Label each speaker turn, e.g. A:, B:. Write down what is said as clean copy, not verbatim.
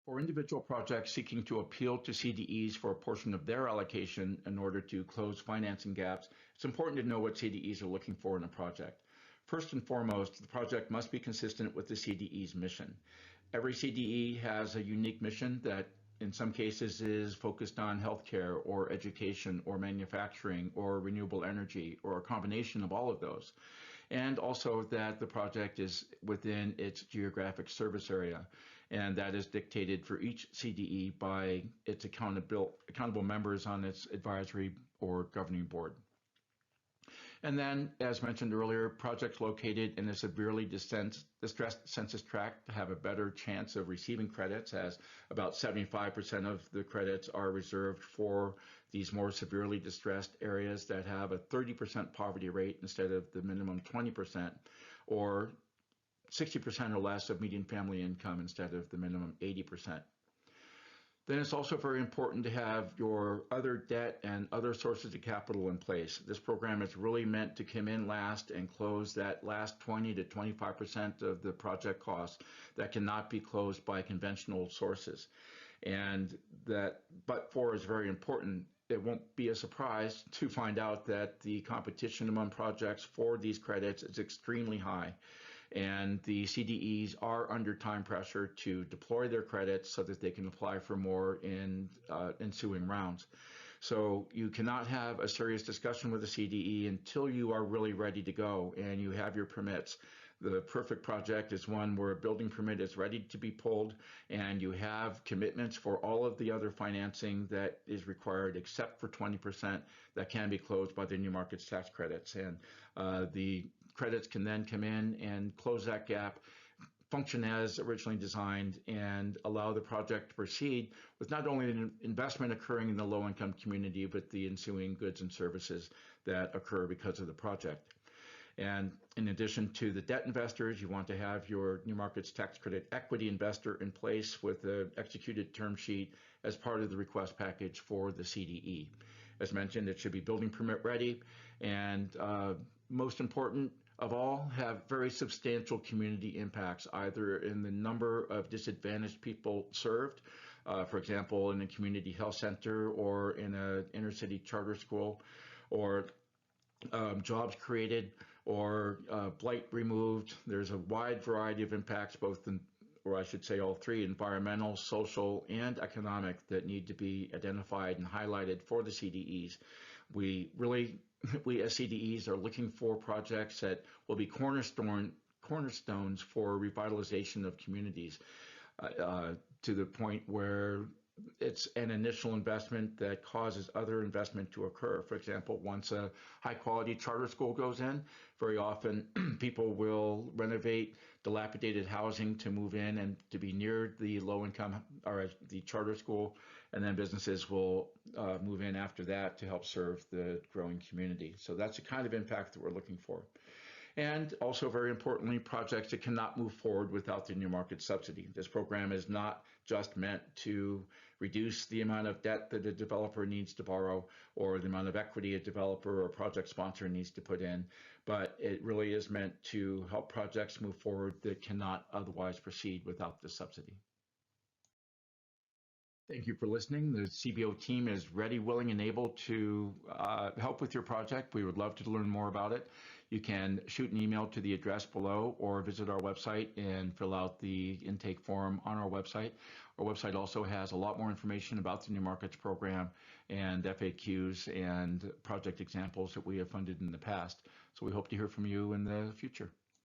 A: For individual projects seeking to appeal to CDEs for a portion of their allocation in order to close financing gaps, it's important to know what CDEs are looking for in a project. First and foremost, the project must be consistent with the CDE's mission. Every CDE has a unique mission that in some cases is focused on healthcare or education or manufacturing or renewable energy or a combination of all of those. And also that the project is within its geographic service area, and that is dictated for each CDE by its accountable members on its advisory or governing board. And then, as mentioned earlier, projects located in a severely distressed census tract have a better chance of receiving credits, as about 75% of the credits are reserved for these more severely distressed areas that have a 30% poverty rate instead of the minimum 20%, or 60% or less of median family income instead of the minimum 80%. Then it's also very important to have your other debt and other sources of capital in place. This program is really meant to come in last and close that last 20 to 25% of the project costs that cannot be closed by conventional sources. And that but-for is very important. It won't be a surprise to find out that the competition among projects for these credits is extremely high. And the CDEs are under time pressure to deploy their credits so that they can apply for more in ensuing rounds. So you cannot have a serious discussion with a CDE until you are really ready to go and you have your permits. The perfect project is one where a building permit is ready to be pulled and you have commitments for all of the other financing that is required except for 20% that can be closed by the new markets tax credits. And the credits can then come in and close that gap, function as originally designed, and allow the project to proceed with not only an investment occurring in the low-income community, but the ensuing goods and services that occur because of the project. And in addition to the debt investors, you want to have your new markets tax credit equity investor in place with an executed term sheet as part of the request package for the CDE. As mentioned, it should be building permit ready, and most important of all, have very substantial community impacts, either in the number of disadvantaged people served, for example, in a community health center or in an inner city charter school, or jobs created, or blight removed. There's a wide variety of impacts, both in, or I should say all three, environmental, social, and economic, that need to be identified and highlighted for the CDEs. We as CDEs are looking for projects that will be cornerstones for revitalization of communities to the point where it's an initial investment that causes other investment to occur. For example, once a high-quality charter school goes in, very often people will renovate dilapidated housing to move in and to be near the low-income or the charter school, and then businesses will move in after that to help serve the growing community. So that's the kind of impact that we're looking for. And also, very importantly, projects that cannot move forward without the new market subsidy. This program is not just meant to reduce the amount of debt that a developer needs to borrow or the amount of equity a developer or project sponsor needs to put in, but it really is meant to help projects move forward that cannot otherwise proceed without the subsidy. Thank you for listening. The CBO team is ready, willing, and able to help with your project. We would love to learn more about it. You can shoot an email to the address below or visit our website and fill out the intake form on our website. Our website also has a lot more information about the New Markets program and FAQs and project examples that we have funded in the past. So we hope to hear from you in the future.